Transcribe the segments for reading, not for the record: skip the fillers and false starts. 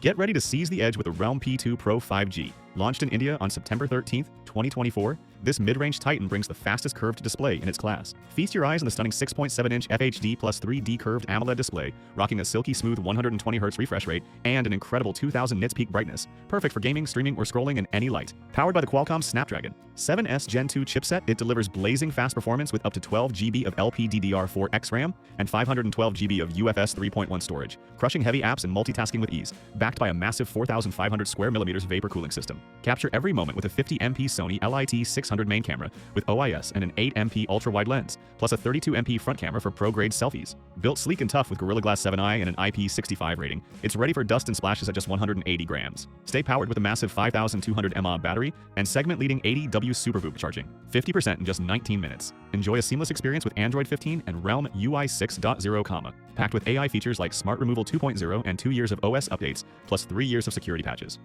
Get ready to seize the edge with the Realme P2 Pro 5G. Launched in India on September 13, 2024, this mid-range titan brings the fastest curved display in its class. Feast your eyes on the stunning 6.7-inch FHD plus 3D curved AMOLED display, rocking a silky smooth 120Hz refresh rate and an incredible 2000 nits peak brightness, perfect for gaming, streaming, or scrolling in any light. Powered by the Qualcomm Snapdragon 7S Gen 2 chipset, it delivers blazing fast performance with up to 12 GB of LPDDR4X RAM and 512 GB of UFS 3.1 storage, crushing heavy apps and multitasking with ease, backed by a massive 4,500 square millimeters vapor cooling system. Capture every moment with a 50MP Sony LIT600 main camera with OIS and an 8MP ultra-wide lens, plus a 32MP front camera for pro-grade selfies. Built sleek and tough with Gorilla Glass 7i and an IP65 rating, it's ready for dust and splashes at just 180 grams. Stay powered with a massive 5,200 mAh battery and segment-leading 80W SuperVOOC charging, 50% in just 19 minutes. Enjoy a seamless experience with Android 15 and Realme UI 6.0, packed with AI features like Smart Removal 2.0 and 2 years of OS updates, plus 3 years of security patches.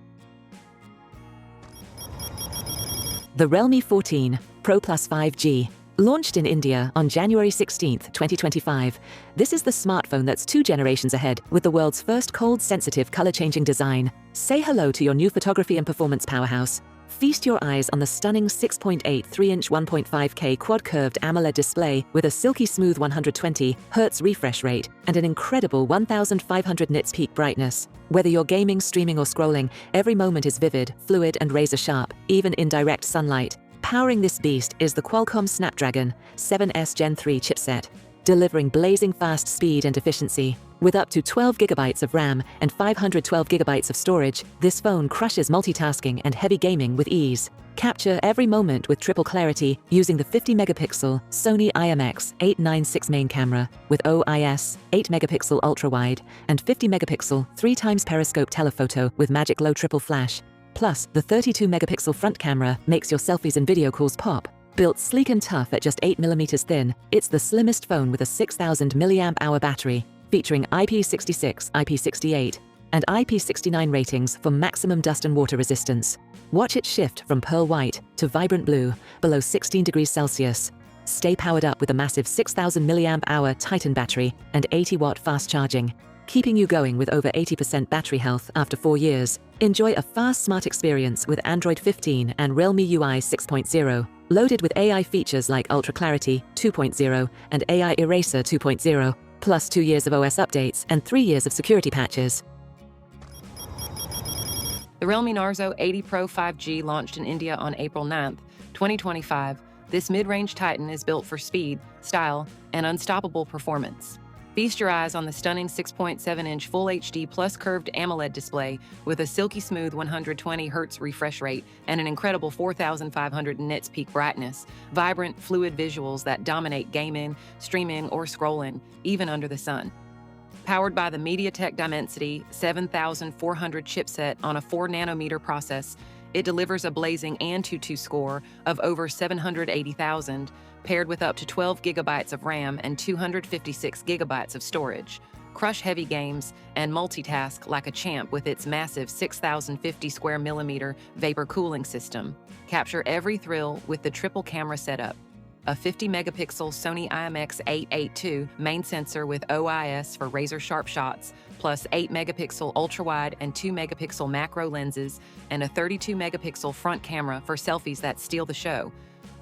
The Realme 14 Pro Plus 5G. Launched in India on January 16, 2025, this is the smartphone that's 2 generations ahead with the world's first cold-sensitive color-changing design. Say hello to your new photography and performance powerhouse. Feast your eyes on the stunning 6.8 3-inch 1.5K quad-curved AMOLED display with a silky smooth 120Hz refresh rate and an incredible 1500 nits peak brightness. Whether you're gaming, streaming, or scrolling, every moment is vivid, fluid, and razor-sharp, even in direct sunlight. Powering this beast is the Qualcomm Snapdragon 7S Gen 3 chipset, delivering blazing fast speed and efficiency. With up to 12 GB of RAM and 512 GB of storage, this phone crushes multitasking and heavy gaming with ease. Capture every moment with triple clarity using the 50-megapixel Sony IMX896 main camera with OIS, 8-megapixel ultra-wide, and 50-megapixel 3x periscope telephoto with Magic Low triple flash. Plus, the 32-megapixel front camera makes your selfies and video calls pop. Built sleek and tough at just 8mm thin, it's the slimmest phone with a 6,000 mAh battery, featuring IP66, IP68, and IP69 ratings for maximum dust and water resistance. Watch it shift from pearl white to vibrant blue below 16 degrees Celsius. Stay powered up with a massive 6,000 mAh Titan battery and 80-watt fast charging, keeping you going with over 80% battery health after 4 years. Enjoy a fast, smart experience with Android 15 and Realme UI 6.0, loaded with AI features like Ultra Clarity 2.0 and AI Eraser 2.0, plus 2 years of OS updates and 3 years of security patches. The Realme Narzo 80 Pro 5G launched in India on April 9, 2025. This mid-range titan is built for speed, style, and unstoppable performance. Feast your eyes on the stunning 6.7-inch Full HD plus curved AMOLED display with a silky smooth 120Hz refresh rate and an incredible 4,500 nits peak brightness, vibrant, fluid visuals that dominate gaming, streaming, or scrolling, even under the sun. Powered by the MediaTek Dimensity 7400 chipset on a 4nm process, it delivers a blazing Antutu score of over 780,000, paired with up to 12 GB of RAM and 256 GB of storage. Crush heavy games and multitask like a champ with its massive 6,050 square millimeter vapor cooling system. Capture every thrill with the triple camera setup. A 50-megapixel Sony IMX882 main sensor with OIS for razor-sharp shots, plus 8-megapixel ultra-wide and 2-megapixel macro lenses, and a 32-megapixel front camera for selfies that steal the show.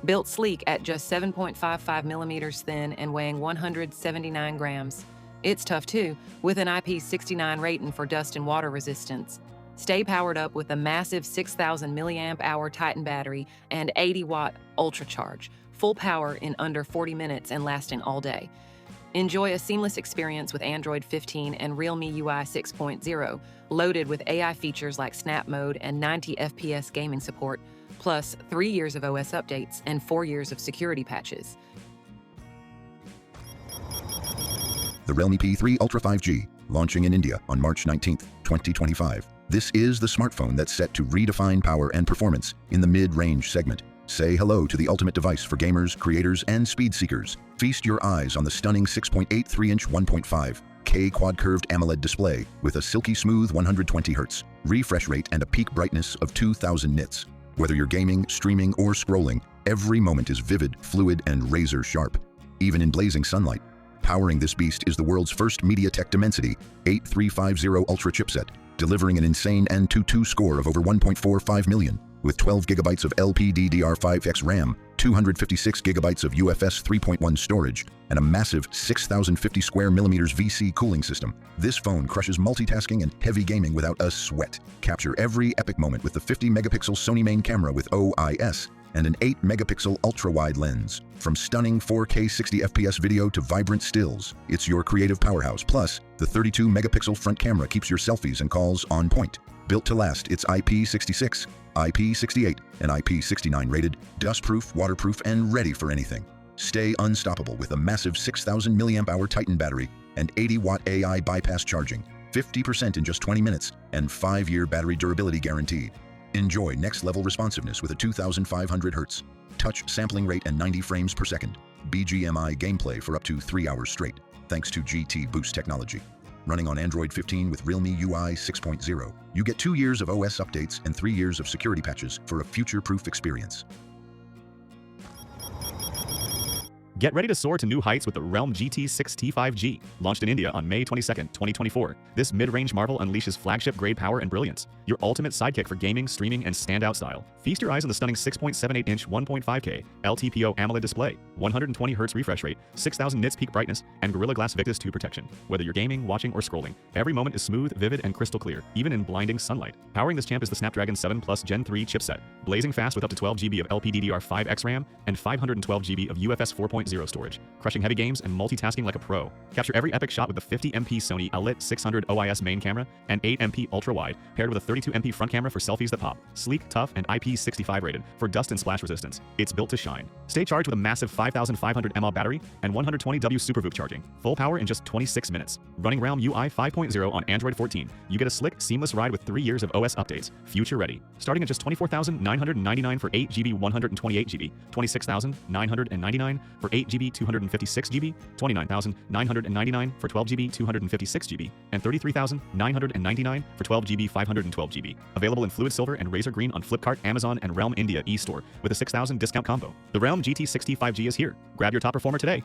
Built sleek at just 7.55 millimeters thin and weighing 179 grams. It's tough too, with an IP69 rating for dust and water resistance. Stay powered up with a massive 6,000 mAh Titan battery and 80-watt ultra charge. Full power in under 40 minutes and lasting all day. Enjoy a seamless experience with Android 15 and Realme UI 6.0, loaded with AI features like Snap Mode and 90 FPS gaming support, plus 3 years of OS updates and 4 years of security patches. The Realme P3 Ultra 5G, launching in India on March 19, 2025. This is the smartphone that's set to redefine power and performance in the mid-range segment. Say hello to the ultimate device for gamers, creators, and speed seekers. Feast your eyes on the stunning 6.8 3-inch 1.5K quad-curved AMOLED display with a silky smooth 120Hz refresh rate and a peak brightness of 2,000 nits. Whether you're gaming, streaming, or scrolling, every moment is vivid, fluid, and razor-sharp, even in blazing sunlight. Powering this beast is the world's first MediaTek Dimensity 8350 Ultra chipset, delivering an insane N22 score of over 1.45 million, with 12 gigabytes of LPDDR5X RAM, 256 gigabytes of UFS 3.1 storage, and a massive 6,050 square millimeters VC cooling system. This phone crushes multitasking and heavy gaming without a sweat. Capture every epic moment with the 50-megapixel Sony main camera with OIS and an 8-megapixel ultra-wide lens. From stunning 4K 60 FPS video to vibrant stills, it's your creative powerhouse. Plus, the 32-megapixel front camera keeps your selfies and calls on point. Built to last, it's IP66, IP68, and IP69 rated, dust-proof, waterproof, and ready for anything. Stay unstoppable with a massive 6,000 mAh Titan battery and 80-watt AI bypass charging, 50% in just 20 minutes, and 5-year battery durability guaranteed. Enjoy next-level responsiveness with a 2,500 Hz touch sampling rate and 90 frames per second. BGMI gameplay for up to 3 hours straight, thanks to GT Boost technology. Running on Android 15 with Realme UI 6.0, you get 2 years of OS updates and 3 years of security patches for a future-proof experience. Get ready to soar to new heights with the Realme GT 6T 5G, launched in India on May 22, 2024. This mid-range marvel unleashes flagship-grade power and brilliance, your ultimate sidekick for gaming, streaming, and standout style. Feast your eyes on the stunning 6.78-inch 1.5K LTPO AMOLED display, 120 Hz refresh rate, 6,000 nits peak brightness, and Gorilla Glass Victus 2 protection. Whether you're gaming, watching, or scrolling, every moment is smooth, vivid, and crystal clear, even in blinding sunlight. Powering this champ is the Snapdragon 7 Plus Gen 3 chipset, blazing fast with up to 12 GB of LPDDR5X RAM and 512 GB of UFS 4.0 storage, crushing heavy games and multitasking like a pro. Capture every epic shot with the 50MP Sony OLED 600 OIS main camera and 8MP ultra-wide, paired with a 32MP front camera for selfies that pop. Sleek, tough, and IP65 rated for dust and splash resistance. It's built to shine. Stay charged with a massive 5,500 mAh battery and 120W SuperVOOC charging. Full power in just 26 minutes. Running Realme UI 5.0 on Android 14, you get a slick, seamless ride with 3 years of OS updates, future ready. Starting at just $24,999 for 8GB 128GB, $26,999 for 8GB 256GB, $29,999 for 12GB 256GB, and $33,999 for 12GB 512GB. Available in Fluid Silver and Razor Green on Flipkart, Amazon, and Realme India e-store with a 6,000 discount combo. The Realme GT 6T 5G is here. Grab your top performer today.